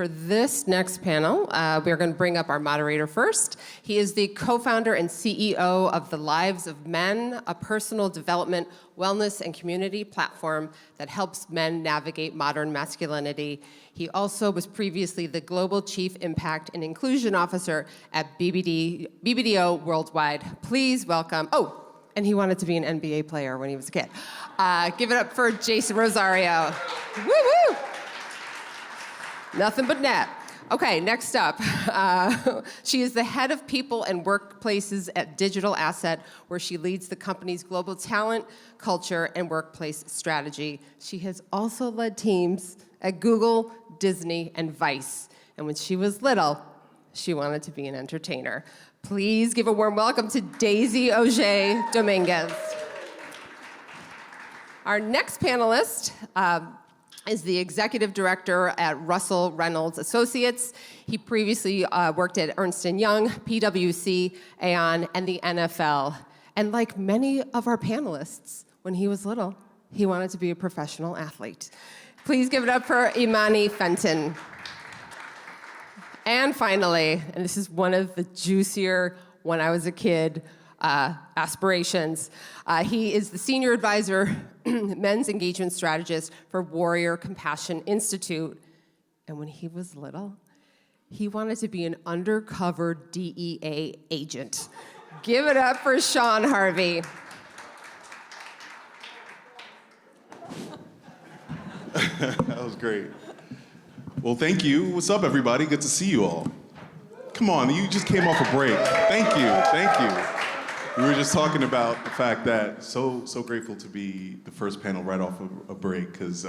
for this next panel, we're going to bring up our moderator first. He is the co-founder and CEO of The Lives of Men, a personal development, wellness, and community platform that helps men navigate modern masculinity. He also was previously the Global Chief Impact and Inclusion Officer at BBDO Worldwide. Please welcome, and he wanted to be an NBA player when he was a kid. Give it up for Jason Rosario. Woo-woo! Nothing but net. Okay, next up. She is the head of people and workplaces at Digital Asset, where she leads the company's global talent, culture, and workplace strategy. She has also led teams at Google, Disney, and Vice. And when she was little, she wanted to be an entertainer. Please give a warm welcome to Daisy Auger-Dominguez. Our next panelist is the executive director at Russell Reynolds Associates. He previously worked at Ernst & Young, PwC, Aon, and the NFL. And like many of our panelists, when he was little, he wanted to be a professional athlete. Please give it up for Emani Fenton. And finally, and this is one of the juicier when I was a kid aspirations, he is the senior advisor, men's engagement strategist for Warrior Compassion Institute. And when he was little, he wanted to be an undercover DEA agent. Give it up for Sean Harvey. That was great. Well, thank you. What's up, everybody? Good to see you all. Come on, you just came off a break. Thank you. We were just talking about the fact that so grateful to be the first panel right off of a break, because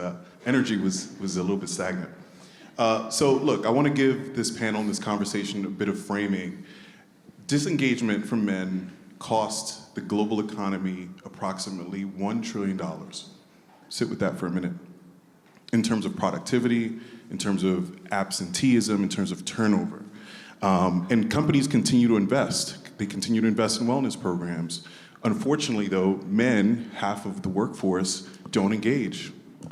energy was a little bit stagnant. So look, I want to give this panel and this conversation a bit of framing. Disengagement from men cost the global economy approximately $1 trillion. Sit with that for a minute. In terms of productivity, in terms of absenteeism, in terms of turnover. And companies continue to invest. They continue to invest in wellness programs. Unfortunately, though, men, half of the workforce, don't engage,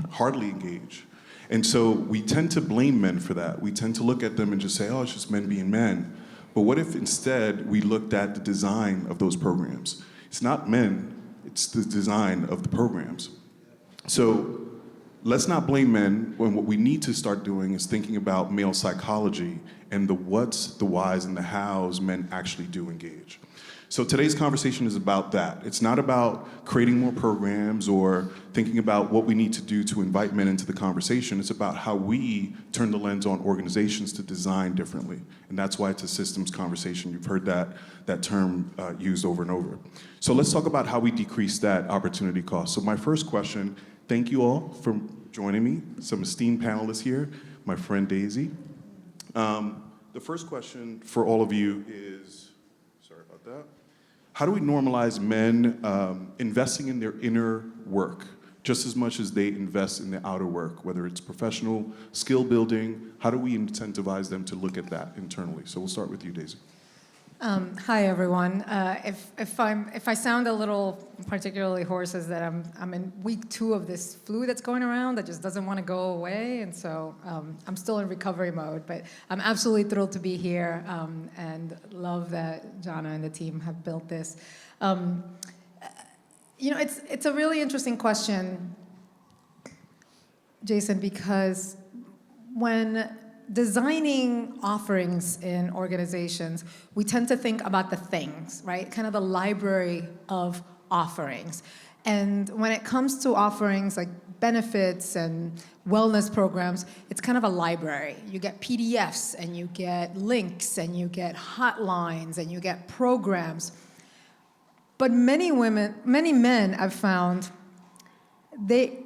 hardly engage. And so we tend to blame men for that. We tend to look at them and just say, oh, it's just men being men. But what if instead we looked at the design of those programs? It's not men, it's the design of the programs. So let's not blame men when what we need to start doing is thinking about male psychology and the what's, the whys, and the hows men actually do engage. So today's conversation is about that. It's not about creating more programs or thinking about what we need to do to invite men into the conversation. It's about how we turn the lens on organizations to design differently. And that's why it's a systems conversation. You've heard that term used over and over. So let's talk about how we decrease that opportunity cost. So my first question, thank you all for joining me, some esteemed panelists here, my friend Daisy. The first question for all of you is, sorry about that. How do we normalize men investing in their inner work just as much as they invest in the outer work, whether it's professional, skill building? How do we incentivize them to look at that internally? So we'll start with you, Daisy. Hi, everyone. If I sound a little particularly hoarse, is that I'm in week 2 of this flu that's going around that just doesn't want to go away, and so I'm still in recovery mode. But I'm absolutely thrilled to be here and love that Jana and the team have built this. It's a really interesting question, Jason, because when designing offerings in organizations, we tend to think about the things, right? Kind of the library of offerings. And when it comes to offerings like benefits and wellness programs, it's kind of a library. You get PDFs, and you get links, and you get hotlines, and you get programs. But many men I've found, they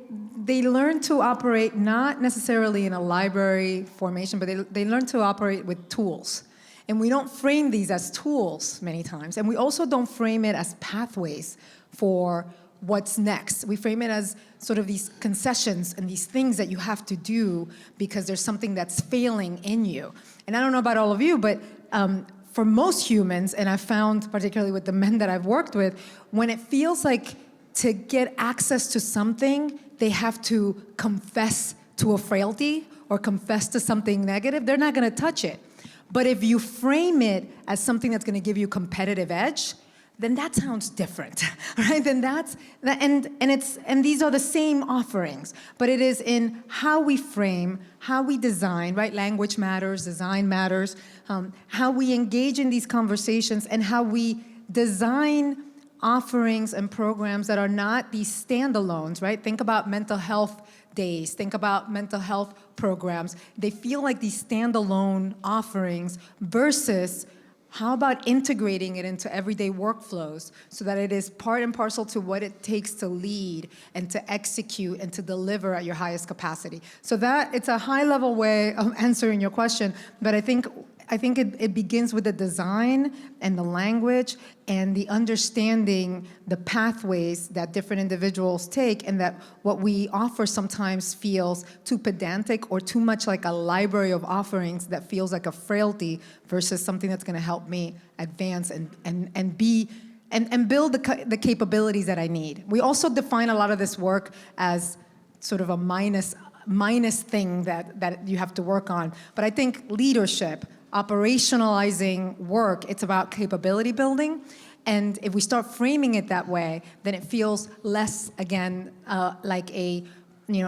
learn to operate not necessarily in a library formation, but they learn to operate with tools. And we don't frame these as tools many times. And we also don't frame it as pathways for what's next. We frame it as sort of these concessions and these things that you have to do because there's something that's failing in you. And I don't know about all of you, but for most humans, and I've found particularly with the men that I've worked with, when it feels like to get access to something, they have to confess to a frailty or confess to something negative, they're not going to touch it. But if you frame it as something that's going to give you competitive edge, then that sounds different, right? Then and these are the same offerings, but it is in how we frame, how we design, right? Language matters, design matters, how we engage in these conversations, and how we design offerings and programs that are not these standalones, right? Think about mental health days, think about mental health programs. They feel like these standalone offerings versus how about integrating it into everyday workflows so that it is part and parcel to what it takes to lead and to execute and to deliver at your highest capacity. So that, it's a high-level way of answering your question, but I think it begins with the design and the language and the understanding the pathways that different individuals take, and that what we offer sometimes feels too pedantic or too much like a library of offerings that feels like a frailty versus something that's going to help me advance and build the capabilities that I need. We also define a lot of this work as sort of a minus thing that you have to work on. But I think leadership, operationalizing work, it's about capability building. And if we start framing it that way, then it feels less, again, like a,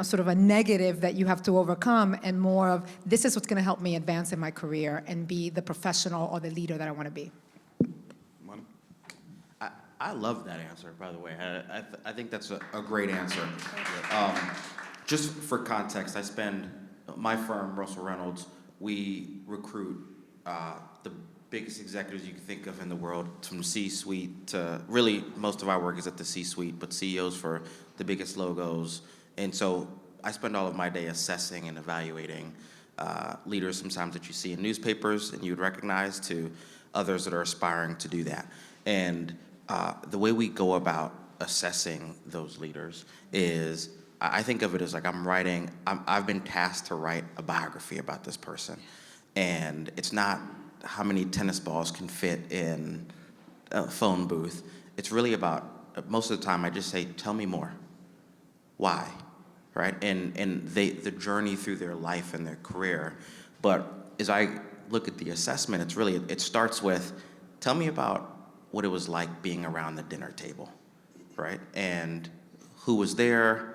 sort of a negative that you have to overcome, and more of, this is what's going to help me advance in my career and be the professional or the leader that I want to be. I love that answer, by the way. I think that's a great answer. Just for context, my firm, Reynolds, we recruit the biggest executives you can think of in the world, from C-suite to, really, most of our work is at the C-suite, but CEOs for the biggest logos. And so I spend all of my day assessing and evaluating leaders sometimes that you see in newspapers and you'd recognize, to others that are aspiring to do that. And the way we go about assessing those leaders is, I think of it as like I've been tasked to write a biography about this person. And it's not how many tennis balls can fit in a phone booth. It's really about, most of the time I just say, tell me more. Why? Right? And the journey through their life and their career. But as I look at the assessment, it starts with, tell me about what it was like being around the dinner table, right? And who was there?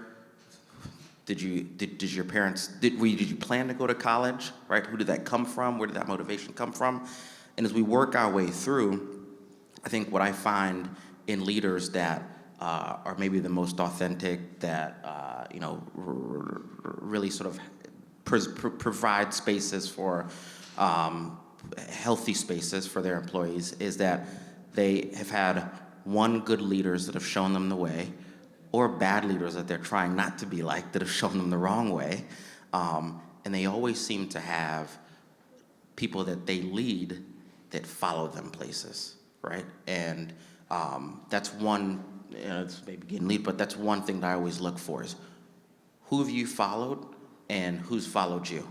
Did your parents, did you plan to go to college, right? Who did that come from? Where did that motivation come from? And as we work our way through, I think what I find in leaders that are maybe the most authentic, that really sort of provide spaces for healthy spaces for their employees, is that they have had good leaders that have shown them the way, or bad leaders that they're trying not to be like that have shown them the wrong way. And they always seem to have people that they lead that follow them places, right? And that's one, it's maybe getting lead, but that's one thing that I always look for, is who have you followed and who's followed you?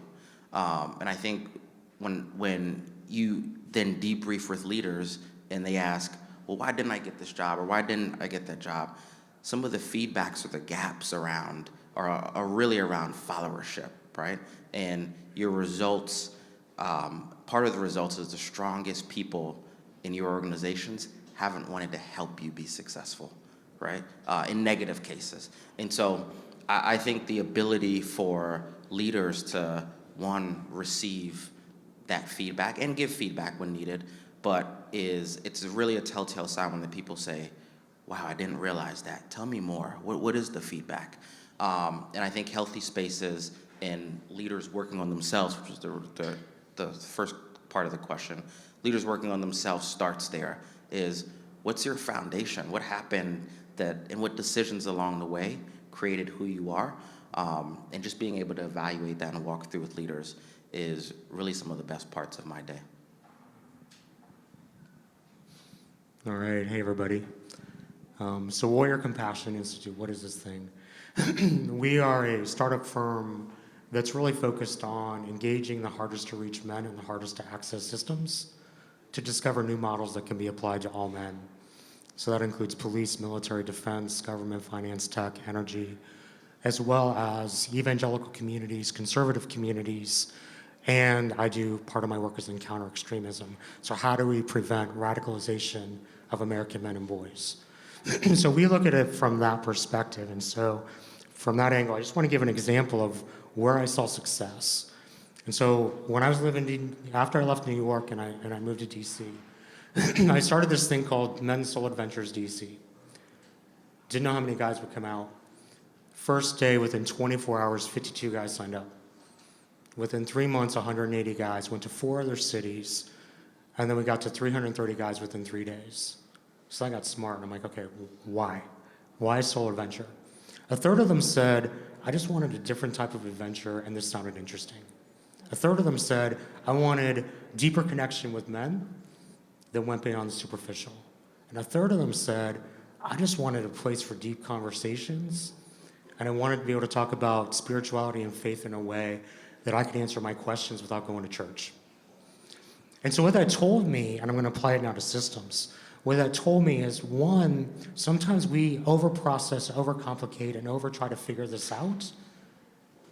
And I think when you then debrief with leaders and they ask, well, why didn't I get this job, or why didn't I get that job? Some of the feedbacks or the gaps around are really around followership, right? And your results, part of the results is the strongest people in your organizations haven't wanted to help you be successful, right? In negative cases. And so I think the ability for leaders to, one, receive that feedback and give feedback when needed, but it's really a telltale sign when the people say, wow, I didn't realize that. Tell me more. What is the feedback? And I think healthy spaces and leaders working on themselves, which is the first part of the question, leaders working on themselves starts there, is what's your foundation? What happened and what decisions along the way created who you are? And just being able to evaluate that and walk through with leaders is really some of the best parts of my day. All right, hey everybody. So Warrior Compassion Institute, what is this thing? We are a startup firm that's really focused on engaging the hardest to reach men and the hardest to access systems to discover new models that can be applied to all men. So that includes police, military, defense, government, finance, tech, energy, as well as evangelical communities, conservative communities, and I do part of my work is in counter extremism. So how do we prevent radicalization of American men and boys? So we look at it from that perspective. And so from that angle, I just want to give an example of where I saw success. And so when I was after I left New York and I moved to DC, I started this thing called Men's Soul Adventures DC. Didn't know how many guys would come out. First day, within 24 hours, 52 guys signed up. Within 3 months, 180 guys went to 4 other cities, and then we got to 330 guys within 3 days. So I got smart, and I'm like, okay, why? Why soul adventure? A third of them said, I just wanted a different type of adventure, and this sounded interesting. A third of them said, I wanted deeper connection with men that went beyond the superficial. And a third of them said, I just wanted a place for deep conversations, and I wanted to be able to talk about spirituality and faith in a way that I could answer my questions without going to church. And so what that told me, and I'm going to apply it now to systems, what that told me is, one, sometimes we overprocess, overcomplicate, and try to figure this out,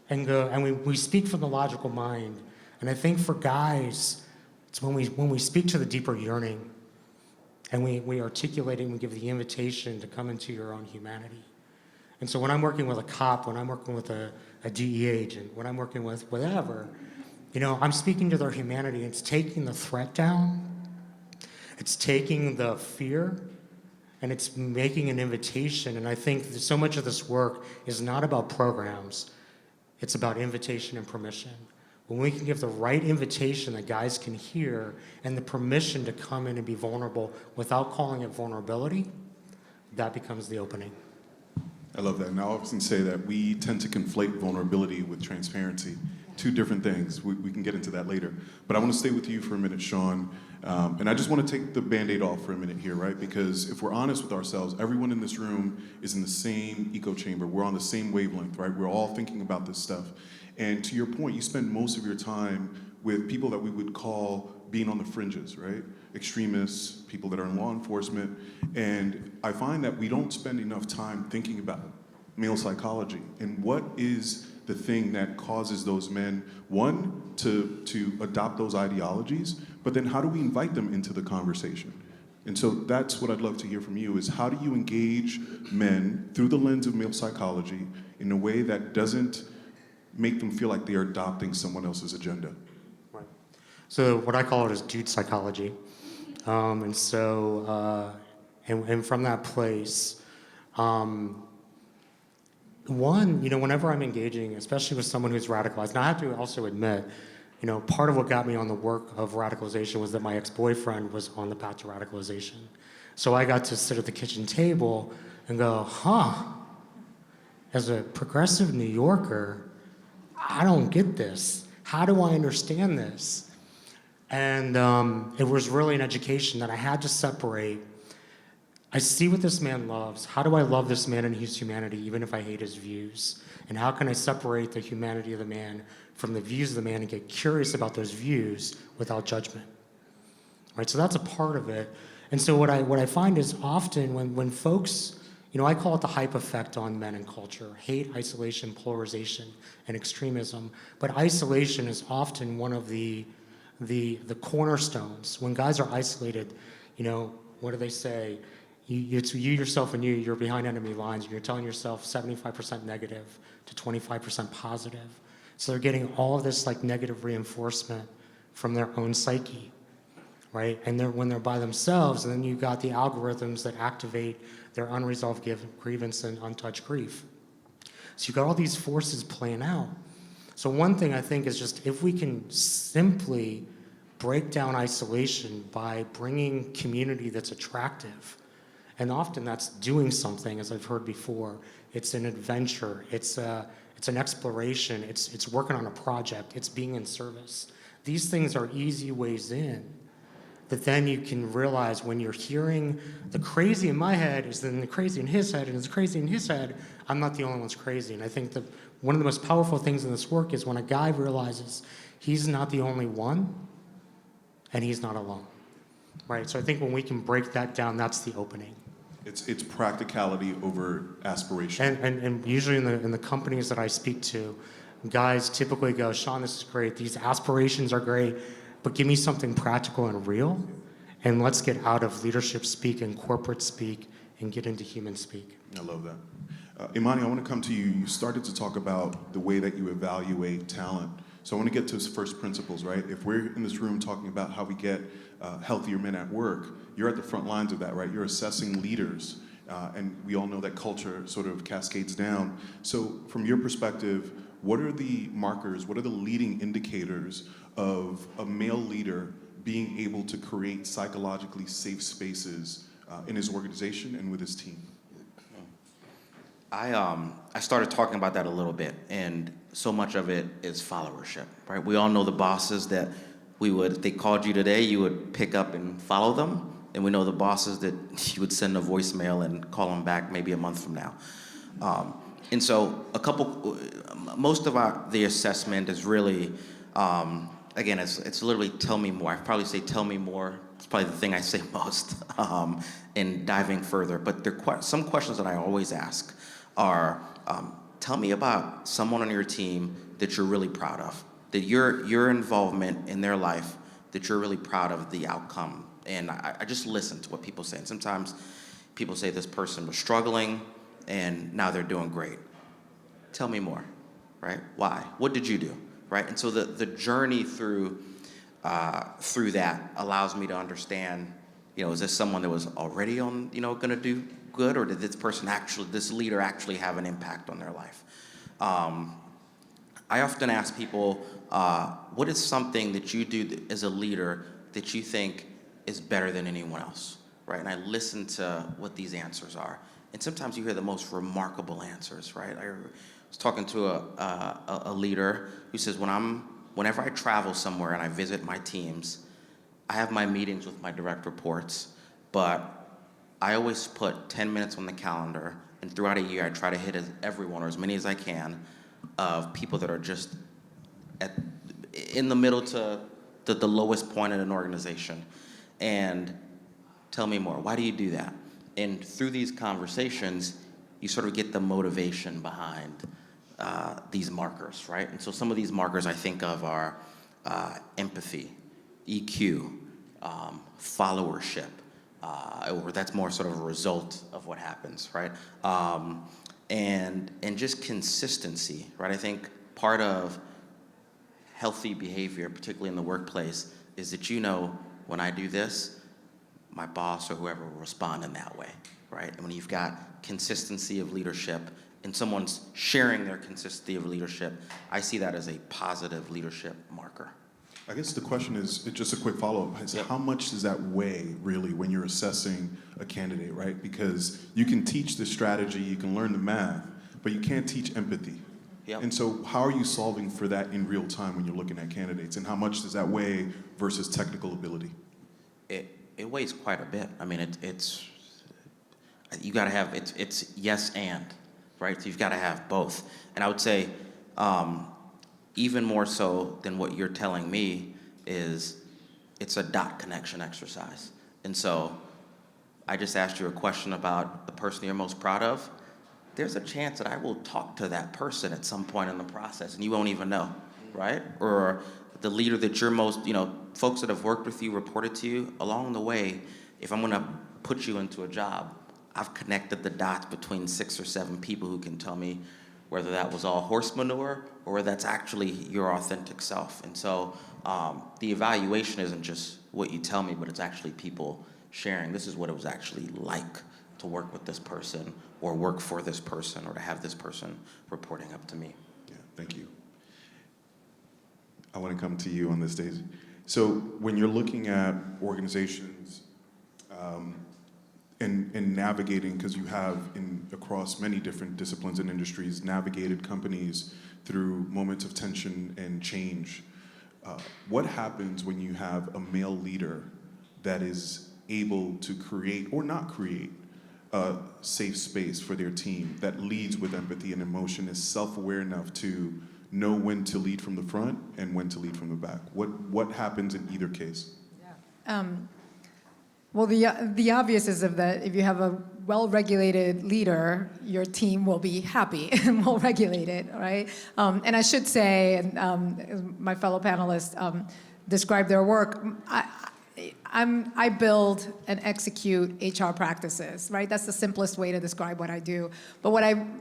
and we speak from the logical mind. And I think for guys, it's when we speak to the deeper yearning, and we articulate and we give the invitation to come into your own humanity. And so when I'm working with a cop, when I'm working with a DEA agent, when I'm working with whatever, I'm speaking to their humanity. It's taking the threat down, it's taking the fear, and it's making an invitation. And I think that so much of this work is not about programs, it's about invitation and permission. When we can give the right invitation that guys can hear and the permission to come in and be vulnerable without calling it vulnerability, that becomes the opening. I love that. And I often say that we tend to conflate vulnerability with transparency. Two different things. We can get into that later. But I want to stay with you for a minute, Sean. And I just want to take the Band-Aid off for a minute here, right? Because if we're honest with ourselves, everyone in this room is in the same echo chamber. We're on the same wavelength, right? We're all thinking about this stuff. And to your point, you spend most of your time with people that we would call being on the fringes, right? Extremists, people that are in law enforcement. And I find that we don't spend enough time thinking about male psychology and what is the thing that causes those men, one, to adopt those ideologies, but then how do we invite them into the conversation? And so that's what I'd love to hear from you is how do you engage men through the lens of male psychology in a way that doesn't make them feel like they are adopting someone else's agenda? Right. So what I call it is dude psychology. And from that place, one, whenever I'm engaging, especially with someone who's radicalized, and I have to also admit, part of what got me on the work of radicalization was that my ex-boyfriend was on the path to radicalization. So I got to sit at the kitchen table and go, as a progressive New Yorker, I don't get this. How do I understand this? And it was really an education that I had to separate. I see what this man loves. How do I love this man and his humanity, even if I hate his views? And how can I separate the humanity of the man from the views of the man and get curious about those views without judgment? Right, so that's a part of it. And so what I find is often when folks, I call it the hype effect on men and culture, hate, isolation, polarization, and extremism. But isolation is often one of the cornerstones. When guys are isolated, what do they say? It's you, yourself, and you're behind enemy lines, and you're telling yourself 75% negative to 25% positive. So they're getting all of this negative reinforcement from their own psyche, right? And when they're by themselves, and then you've got the algorithms that activate their unresolved grievance and untouched grief. So you've got all these forces playing out. So one thing I think is just if we can simply break down isolation by bringing community that's attractive, and often that's doing something, as I've heard before. It's an adventure. It's an exploration. It's working on a project. It's being in service. These things are easy ways in that then you can realize when you're hearing the crazy in my head is then the crazy in his head, and it's crazy in his head, I'm not the only one that's crazy. And I think that one of the most powerful things in this work is when a guy realizes he's not the only one and he's not alone. Right? So I think when we can break that down, that's the opening. It's practicality over aspiration. And usually in the companies that I speak to, guys typically go, Sean, this is great. These aspirations are great, but give me something practical and real, and let's get out of leadership speak and corporate speak and get into human speak. I love that. Emani, I want to come to you. You started to talk about the way that you evaluate talent. So I want to get to first principles, right? If we're in this room talking about how we get healthier men at work, you're at the front lines of that, right? You're assessing leaders, and we all know that culture sort of cascades down. So from your perspective, what are the markers, what are the leading indicators of a male leader being able to create psychologically safe spaces in his organization and with his team? I started talking about that a little bit, and so much of it is followership, right? We all know the bosses that if they called you today, you would pick up and follow them, and we know the bosses that you would send a voicemail and call them back maybe a month from now. And so most of the assessment is really, again, it's literally tell me more. I probably say tell me more. It's probably the thing I say most in diving further. But some questions that I always ask are, tell me about someone on your team that you're really proud of, that your involvement in their life, that you're really proud of the outcome. And I just listen to what people say. And sometimes people say this person was struggling and now they're doing great. Tell me more, right? Why? What did you do, right? And so the journey through that allows me to understand, is this someone that was already on, going to do good, or did this leader actually have an impact on their life? I often ask people, what is something that you do as a leader that you think is better than anyone else, right? And I listen to what these answers are. And sometimes you hear the most remarkable answers, right? I was talking to a leader who says, whenever I travel somewhere and I visit my teams, I have my meetings with my direct reports, but I always put 10 minutes on the calendar, and throughout a year I try to hit everyone, or as many as I can, of people that are just in the middle to the lowest point in an organization. And tell me more. Why do you do that? And through these conversations, you sort of get the motivation behind these markers, right? And so some of these markers I think of are empathy, EQ, followership, or that's more sort of a result of what happens, right? And just consistency, right? I think part of healthy behavior, particularly in the workplace, is that when I do this, my boss or whoever will respond in that way, right? And when you've got consistency of leadership and someone's sharing their consistency of leadership, I see that as a positive leadership marker. I guess the question is, just a quick follow-up, is how much does that weigh, really, when you're assessing a candidate, right? Because you can teach the strategy, you can learn the math, but you can't teach empathy. Yep. And so how are you solving for that in real time when you're looking at candidates? And how much does that weigh versus technical ability? It weighs quite a bit. I mean, you got to have, it's yes and, right? So you've got to have both. And I would say, even more so than what you're telling me is it's a dot connection exercise. And so I just asked you a question about the person you're most proud of. There's a chance that I will talk to that person at some point in the process and you won't even know, right? Or the leader that you're most, folks that have worked with you, reported to you, along the way, if I'm gonna put you into a job, I've connected the dots between 6 or 7 people who can tell me whether that was all horse manure or whether that's actually your authentic self. And so the evaluation isn't just what you tell me, but it's actually people sharing, this is what it was actually like to work with this person or work for this person or to have this person reporting up to me. Yeah, thank you. I want to come to you on this, Daisy. So when you're looking at organizations and navigating, because you have across many different disciplines and industries, navigated companies through moments of tension and change, what happens when you have a male leader that is able to create or not create a safe space for their team, that leads with empathy and emotion, is self-aware enough to know when to lead from the front and when to lead from the back? What happens in either case? Well, the obvious is that if you have a well-regulated leader, your team will be happy and well-regulated, right? And I should say, and my fellow panelists describe their work, I build and execute HR practices, right? That's the simplest way to describe what I do. But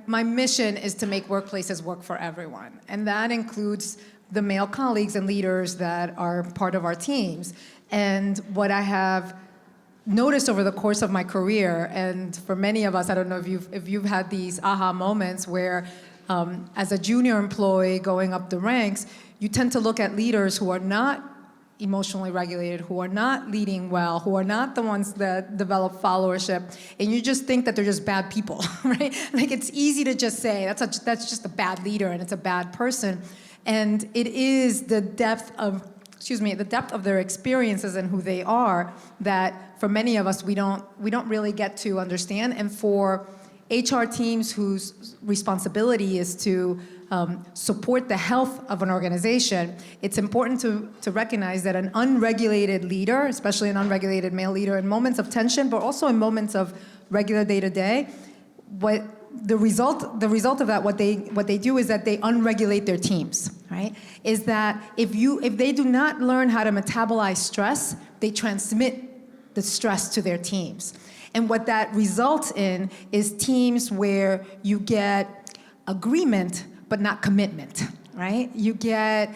my mission is to make workplaces work for everyone. And that includes the male colleagues and leaders that are part of our teams. And what I have noticed over the course of my career, and for many of us, I don't know if you've had these aha moments where as a junior employee going up the ranks, you tend to look at leaders who are not emotionally regulated, who are not leading well, who are not the ones that develop followership, and you just think that they're just bad people, right? Like, it's easy to just say that's just a bad leader and it's a bad person, and it is the depth of their experiences and who they are that for many of us we don't really get to understand. And for HR teams whose responsibility is to support the health of an organization, it's important to recognize that an unregulated leader, especially an unregulated male leader, in moments of tension, but also in moments of regular day-to-day, the result of that, what they do is that they unregulate their teams, right? Is that if they do not learn how to metabolize stress, they transmit the stress to their teams. And what that results in is teams where you get agreement but not commitment, right? You get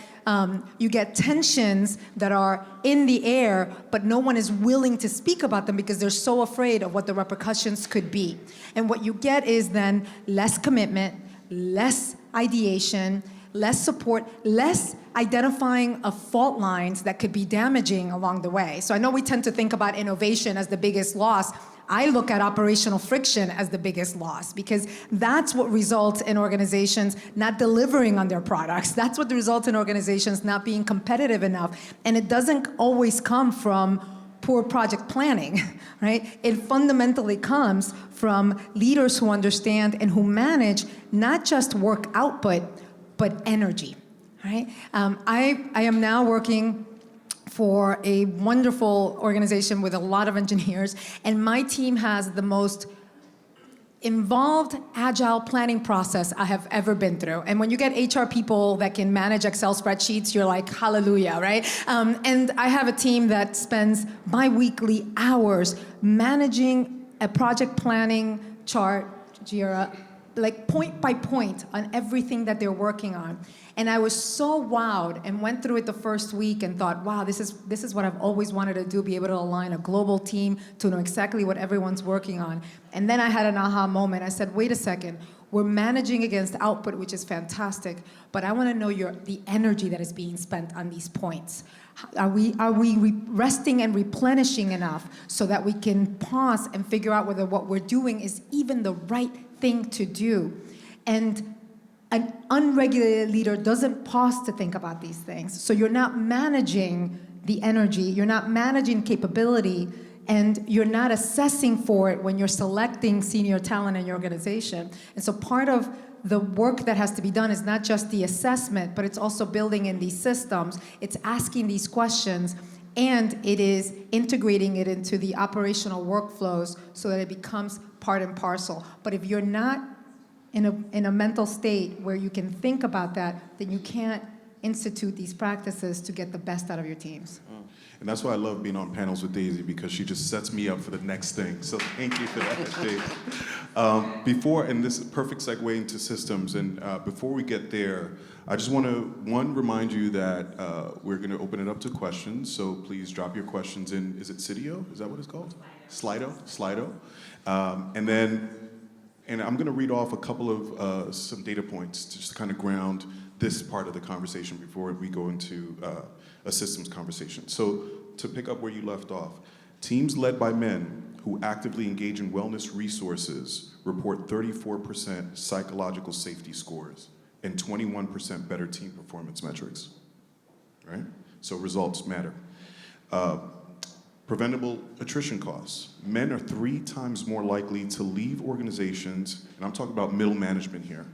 tensions that are in the air, but no one is willing to speak about them because they're so afraid of what the repercussions could be. And what you get is then less commitment, less ideation, less support, less identifying of fault lines that could be damaging along the way. So I know we tend to think about innovation as the biggest loss. I look at operational friction as the biggest loss, because that's what results in organizations not delivering on their products. That's what results in organizations not being competitive enough. And it doesn't always come from poor project planning, right? It fundamentally comes from leaders who understand and who manage not just work output, but energy, right? I am now working for a wonderful organization with a lot of engineers, and my team has the most involved agile planning process I have ever been through. And when you get HR people that can manage Excel spreadsheets, you're like, hallelujah, right? And I have a team that spends bi-weekly hours managing a project planning chart, Jira, like point by point on everything that they're working on. And I was so wowed and went through it the first week and thought, wow, this is what I've always wanted to do, be able to align a global team to know exactly what everyone's working on. And then I had an aha moment. I said, wait a second, we're managing against output, which is fantastic, but I want to know the energy that is being spent on these points. Are we resting and replenishing enough so that we can pause and figure out whether what we're doing is even the right thing to do? And an unregulated leader doesn't pause to think about these things. So you're not managing the energy, you're not managing capability, and you're not assessing for it when you're selecting senior talent in your organization. And so part of the work that has to be done is not just the assessment, but it's also building in these systems. It's asking these questions, and it is integrating it into the operational workflows so that it becomes part and parcel. But if you're not in a mental state where you can think about that, then you can't institute these practices to get the best out of your teams. And that's why I love being on panels with Daisy, because she just sets me up for the next thing. So thank you for that, Daisy. And this is a perfect segue into systems, and before we get there, I just want to, remind you that we're going to open it up to questions, so please drop your questions in, is it Cydio? Is that what it's called? Slido. And I'm going to read off a couple of some data points to just kind of ground this part of the conversation before we go into a systems conversation. So to pick up where you left off, teams led by men who actively engage in wellness resources report 34% psychological safety scores and 21% better team performance metrics, right? So results matter. Preventable attrition costs. Men are 3 times more likely to leave organizations, and I'm talking about middle management here,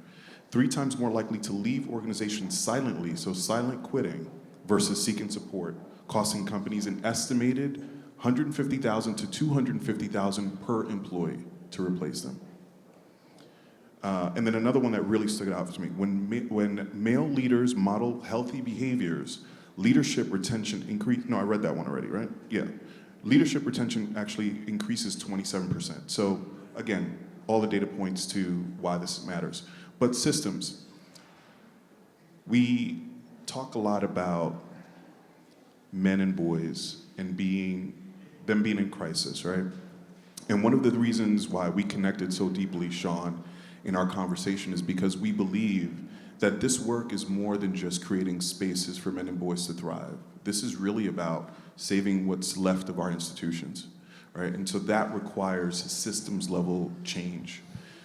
3 times more likely to leave organizations silently, so silent quitting, versus seeking support, costing companies an estimated $150,000 to $250,000 per employee. to replace them. And then another one that really stood out to me, when male leaders model healthy behaviors, leadership retention I read that one already, right? Yeah. Leadership retention actually increases 27%. So again, all the data points to why this matters. But systems, we talk a lot about men and boys and them being in crisis, right? And one of the reasons why we connected so deeply, Sean, in our conversation is because we believe that this work is more than just creating spaces for men and boys to thrive. This is really about saving what's left of our institutions, right? And so that requires systems level change.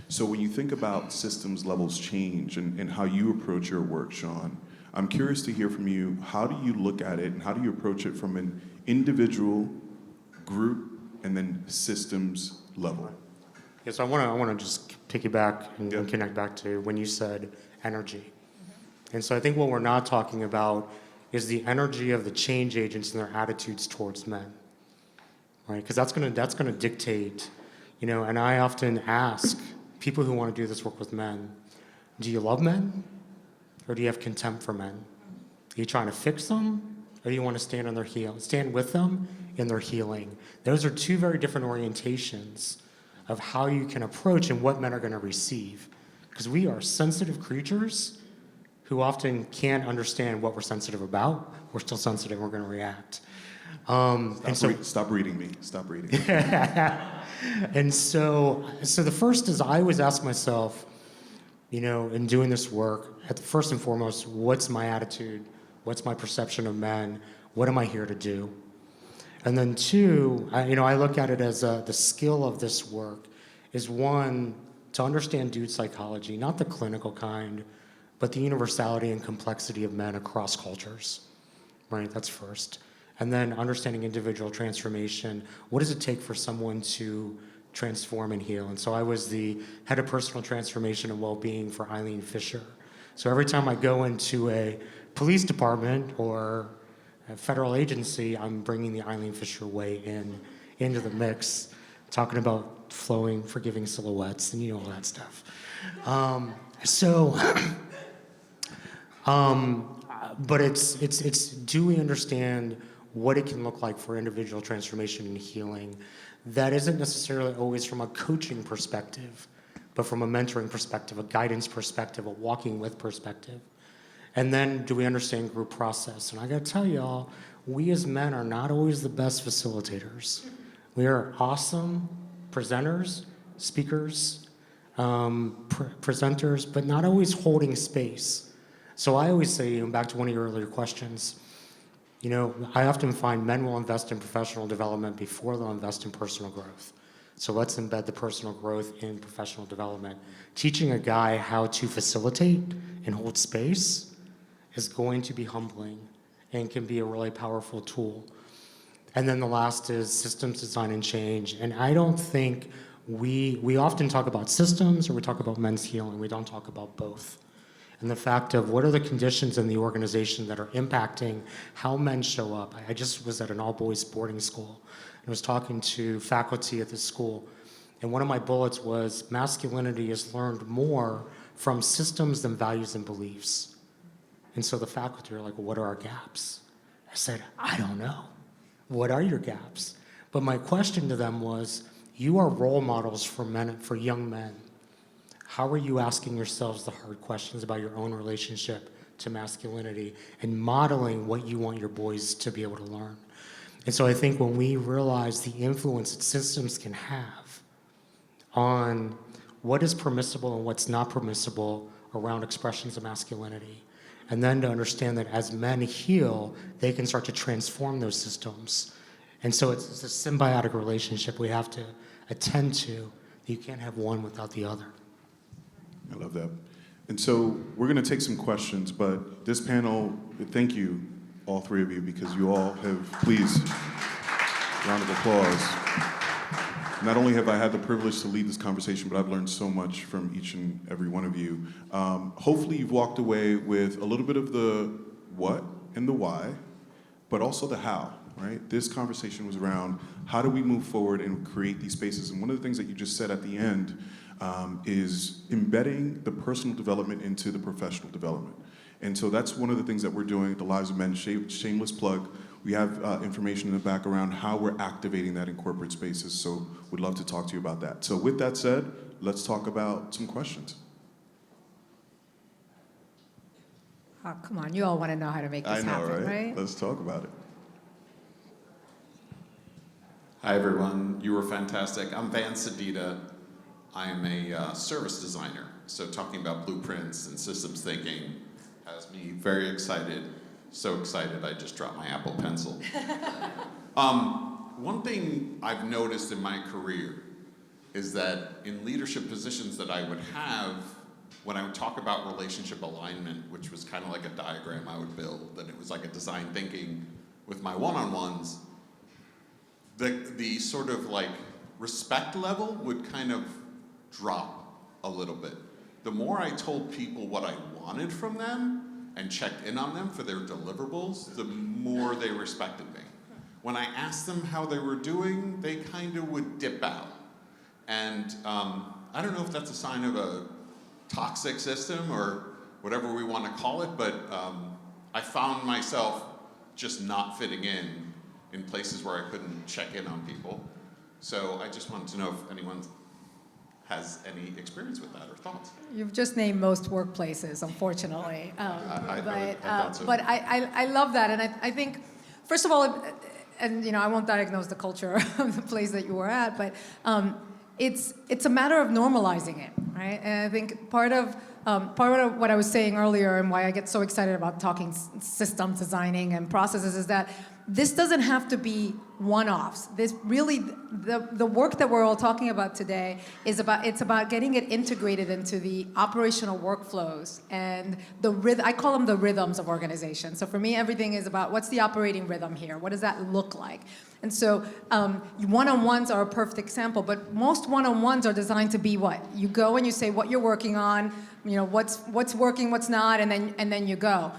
So when you think about systems levels change and how you approach your work, Sean, I'm curious to hear from you, how do you look at it and how do you approach it from an individual, group, and then systems level? Yes, I want to just piggyback and connect back to when you said energy. And so I think what we're not talking about is the energy of the change agents and their attitudes towards men, right? Because that's gonna dictate, and I often ask people who want to do this work with men, do you love men or do you have contempt for men? Are you trying to fix them or do you want to stand with them in their healing? Those are two very different orientations of how you can approach and what men are going to receive. Because we are sensitive creatures who often can't understand what we're sensitive about. We're still sensitive, we're going to react. Stop reading me. Stop reading. And so the first is I always ask myself, in doing this work, first and foremost, what's my attitude? What's my perception of men? What am I here to do? And then two, I look at it as the skill of this work is one, to understand dude psychology, not the clinical kind, but the universality and complexity of men across cultures, right? That's first. And then understanding individual transformation. What does it take for someone to transform and heal? And so I was the head of personal transformation and well-being for Eileen Fisher. So every time I go into a police department or a federal agency, I'm bringing the Eileen Fisher way into the mix, talking about flowing, forgiving silhouettes, and all that stuff. But it's do we understand what it can look like for individual transformation and healing that isn't necessarily always from a coaching perspective, but from a mentoring perspective, a guidance perspective, a walking with perspective. And then do we understand group process? And I gotta tell y'all, we as men are not always the best facilitators. We are awesome presenters, speakers, presenters, but not always holding space. So I always say, back to one of your earlier questions, I often find men will invest in professional development before they'll invest in personal growth. So let's embed the personal growth in professional development. Teaching a guy how to facilitate and hold space is going to be humbling and can be a really powerful tool. And then the last is systems design and change. And I don't think we often talk about systems or we talk about men's healing. We don't talk about both. And the fact of what are the conditions in the organization that are impacting how men show up. I just was at an all-boys boarding school and was talking to faculty at the school. And one of my bullets was masculinity is learned more from systems than values and beliefs. And so the faculty are like, well, what are our gaps? I said, I don't know. What are your gaps? But my question to them was, you are role models for men, for young men. How are you asking yourselves the hard questions about your own relationship to masculinity and modeling what you want your boys to be able to learn? And so I think when we realize the influence that systems can have on what is permissible and what's not permissible around expressions of masculinity, and then to understand that as men heal, they can start to transform those systems. And so it's a symbiotic relationship we have to attend to. You can't have one without the other. I love that. And so we're going to take some questions, but this panel, thank you, all three of you, because you all have, please, round of applause. Not only have I had the privilege to lead this conversation, but I've learned so much from each and every one of you. Hopefully you've walked away with a little bit of the what and the why, but also the how, right? This conversation was around how do we move forward and create these spaces? And one of the things that you just said at the end is embedding the personal development into the professional development. And so that's one of the things that we're doing at the Lives of Men, shameless plug. We have information in the back around how we're activating that in corporate spaces, so we'd love to talk to you about that. So with that said, let's talk about some questions. Oh, come on, you all want to know how to make this happen, right? Let's talk about it. Hi everyone, you were fantastic. I'm Van Sedita. I am a service designer, so talking about blueprints and systems thinking has me very excited. So excited I just dropped my Apple Pencil. One thing I've noticed in my career is that in leadership positions that I would have, when I would talk about relationship alignment, which was kind of like a diagram I would build, and it was like a design thinking with my one-on-ones, the sort of like respect level would kind of drop a little bit. The more I told people what I wanted from them and checked in on them for their deliverables, the more they respected me. When I asked them how they were doing, they kind of would dip out. And I don't know if that's a sign of a toxic system or whatever we want to call it, but I found myself just not fitting in places where I couldn't check in on people. So I just wanted to know if anyone has any experience with that or thoughts. You've just named most workplaces, unfortunately. I thought so. But I love that, and I think, first of all, and I won't diagnose the culture of the place that you were at, but it's a matter of normalizing it, right? And I think part of what I was saying earlier and why I get so excited about talking systems designing and processes is that this doesn't have to be one-offs. This really, the work that we're all talking about today is about getting it integrated into the operational workflows and I call them the rhythms of organization. So for me, everything is about what's the operating rhythm here? What does that look like? And so one-on-ones are a perfect example, but most one-on-ones are designed to be what? You go and you say what you're working on, what's working, what's not, and then you go.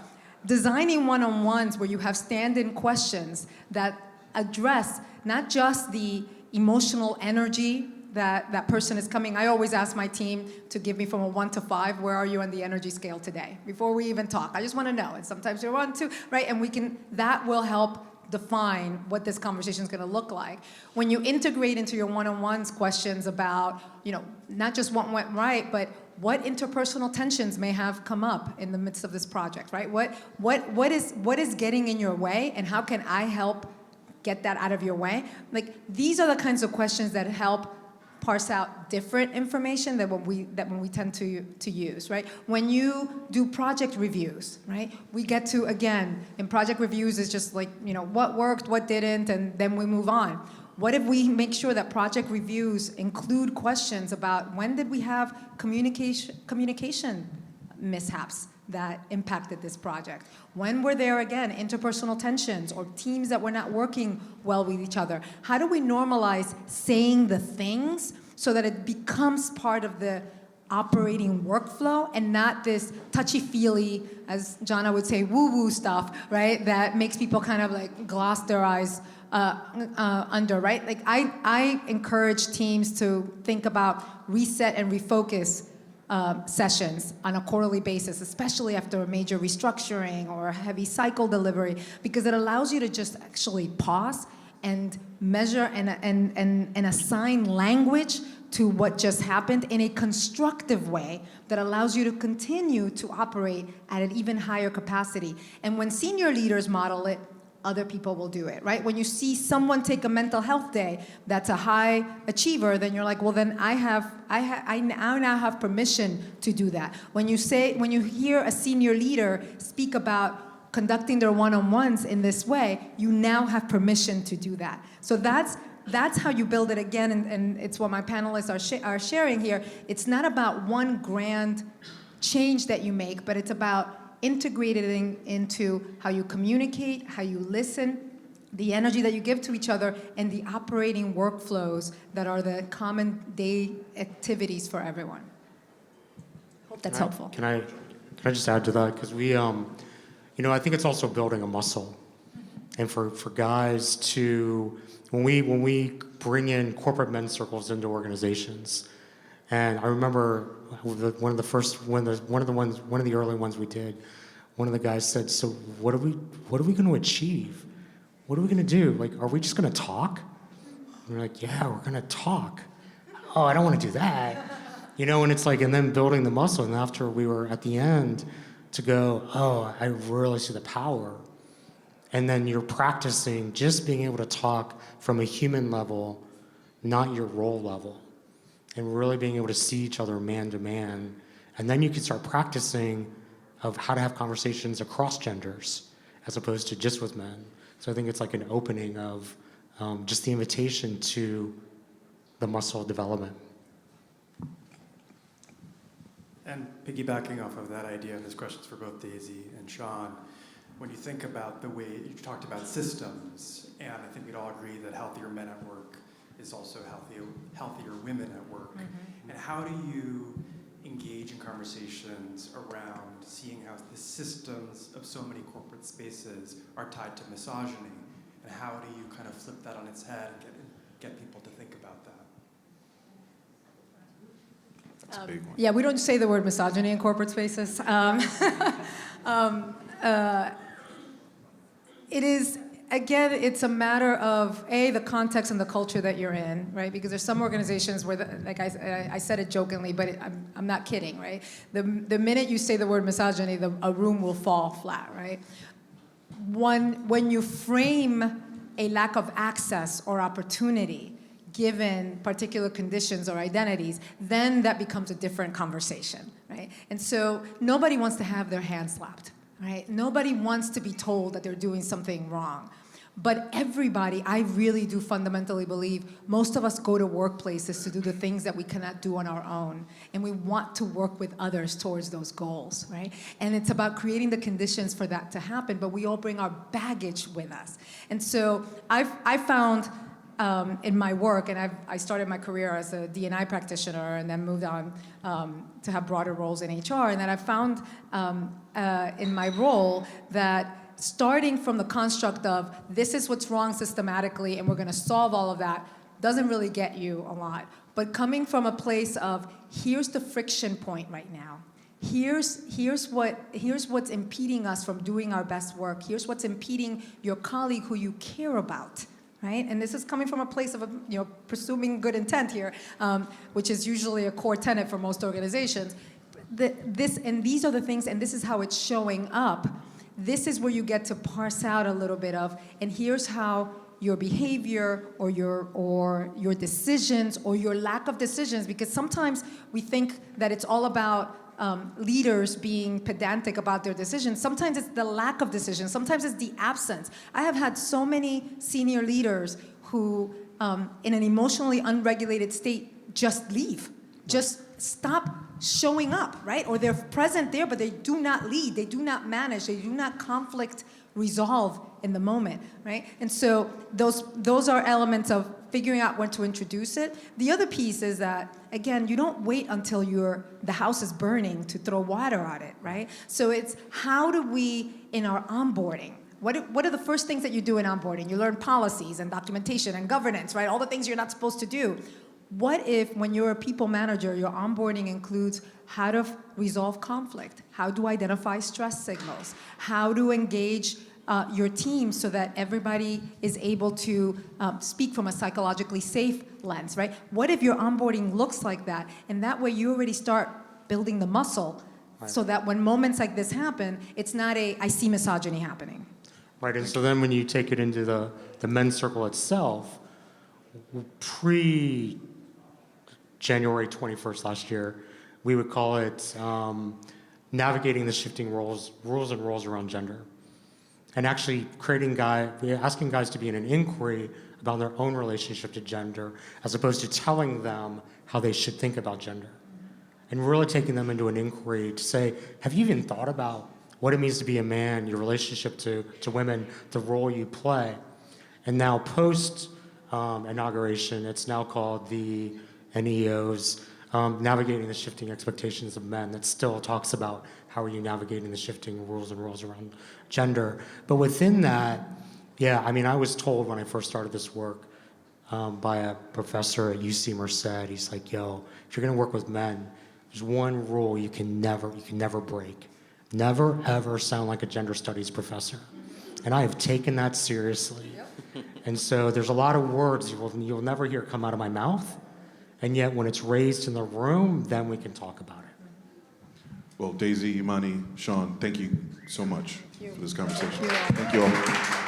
Designing one-on-ones where you have stand-in questions that address not just the emotional energy that person is coming. I always ask my team to give me from a 1 to 5, where are you on the energy scale today? Before we even talk. I just want to know. And sometimes you're 1, 2, right? And that will help define what this conversation is going to look like. When you integrate into your one-on-ones questions about, not just what went right, but what interpersonal tensions may have come up in the midst of this project, right? What is getting in your way, and how can I help get that out of your way? Like, these are the kinds of questions that help parse out different information than when we tend to use, right? When you do project reviews, right? We get to, again, in project reviews, it's just like, what worked, what didn't, and then we move on. What if we make sure that project reviews include questions about when did we have communication mishaps that impacted this project? When were there, again, interpersonal tensions or teams that were not working well with each other? How do we normalize saying the things so that it becomes part of the operating workflow and not this touchy-feely, as Jana would say, woo-woo stuff, right? That makes people kind of like gloss their eyes under, right? Like I encourage teams to think about reset and refocus sessions on a quarterly basis, especially after a major restructuring or a heavy cycle delivery, because it allows you to just actually pause and measure and assign language to what just happened in a constructive way that allows you to continue to operate at an even higher capacity. And when senior leaders model it, other people will do it, right? When you see someone take a mental health day that's a high achiever, then you're like, well, then I now have permission to do that. When you hear a senior leader speak about conducting their one-on-ones in this way, you now have permission to do that. So that's how you build it again, and it's what my panelists are sharing here. It's not about one grand change that you make, but it's about integrating into how you communicate, how you listen, the energy that you give to each other, and the operating workflows that are the common day activities for everyone. Hope that's helpful. Can I just add to that? Because we, I think it's also building a muscle. and for guys to, when we bring in corporate men's circles into organizations, and I remember one of the early ones we did, one of the guys said, "So what are we going to achieve? What are we going to do? Like, are we just going to talk?" And we're like, "Yeah, we're going to talk." "Oh, I don't want to do that." You know, and it's like, and then building the muscle, and after we were at the end to go, "Oh, I really see the power." And then you're practicing just being able to talk from a human level, not your role level, and really being able to see each other man to man. And then you can start practicing of how to have conversations across genders as opposed to just with men. So I think it's like an opening of just the invitation to the muscle development. And piggybacking off of that idea, and this question's for both Daisy and Sean, when you think about the way you talked about systems, and I think we'd all agree that healthier men at work is also healthier women at work. Mm-hmm. And how do you engage in conversations around seeing how the systems of so many corporate spaces are tied to misogyny? And how do you kind of flip that on its head and get people to think about that? That's a big one. Yeah, we don't say the word misogyny in corporate spaces. It is, again, it's a matter of, the context and the culture that you're in, right? Because there's some organizations where, like I said it jokingly, but I'm not kidding, right? The minute you say the word misogyny, a room will fall flat, right? When you frame a lack of access or opportunity given particular conditions or identities, then that becomes a different conversation, right? And so nobody wants to have their hand slapped. Right? Nobody wants to be told that they're doing something wrong. But everybody, I really do fundamentally believe, most of us go to workplaces to do the things that we cannot do on our own. And we want to work with others towards those goals, right? And it's about creating the conditions for that to happen, but we all bring our baggage with us. And so I found in my work, and I started my career as a D&I practitioner and then moved on to have broader roles in HR, and then I found in my role that starting from the construct of this is what's wrong systematically and we're going to solve all of that doesn't really get you a lot. But coming from a place of here's the friction point right now. Here's what's impeding us from doing our best work. Here's what's impeding your colleague who you care about. Right? And this is coming from a place of pursuing good intent here, which is usually a core tenet for most organizations. These are the things, and this is how it's showing up. This is where you get to parse out a little bit of, and here's how your behavior or your decisions or your lack of decisions, because sometimes we think that it's all about leaders being pedantic about their decisions. Sometimes it's the lack of decision. Sometimes it's the absence. I have had so many senior leaders who, in an emotionally unregulated state, just leave, just stop showing up, right? Or they're present there, but they do not lead, they do not manage, they do not conflict resolve in the moment, right? And so those are elements of figuring out when to introduce it. The other piece is that, again, you don't wait until the house is burning to throw water on it, right? So it's how do we, in our onboarding, what are the first things that you do in onboarding? You learn policies and documentation and governance, right? All the things you're not supposed to do. What if, when you're a people manager, your onboarding includes how to resolve conflict, how to identify stress signals, how to engage your team so that everybody is able to speak from a psychologically safe lens, right? What if your onboarding looks like that? And that way you already start building the muscle so that when moments like this happen, it's not I see misogyny happening. Right, and so then when you take it into the men's circle itself, January 21st last year, we would call it navigating the shifting rules and roles around gender. And actually asking guys to be in an inquiry about their own relationship to gender, as opposed to telling them how they should think about gender. And really taking them into an inquiry to say, have you even thought about what it means to be a man, your relationship to women, the role you play? And now post inauguration, it's now called the NEOs, navigating the shifting expectations of men. That still talks about how are you navigating the shifting rules and roles around gender. But within that, Yeah, I mean, I was told when I first started this work by a professor at UC Merced. He's like, "Yo, if you're gonna work with men, there's one rule you can never break. Never ever sound like a gender studies professor." And I have taken that seriously. And so there's a lot of words you'll never hear come out of my mouth, and yet when it's raised in the room, then we can talk about it. Well, Daisy, Emani, Sean, thank you so much for this conversation. Thank you all.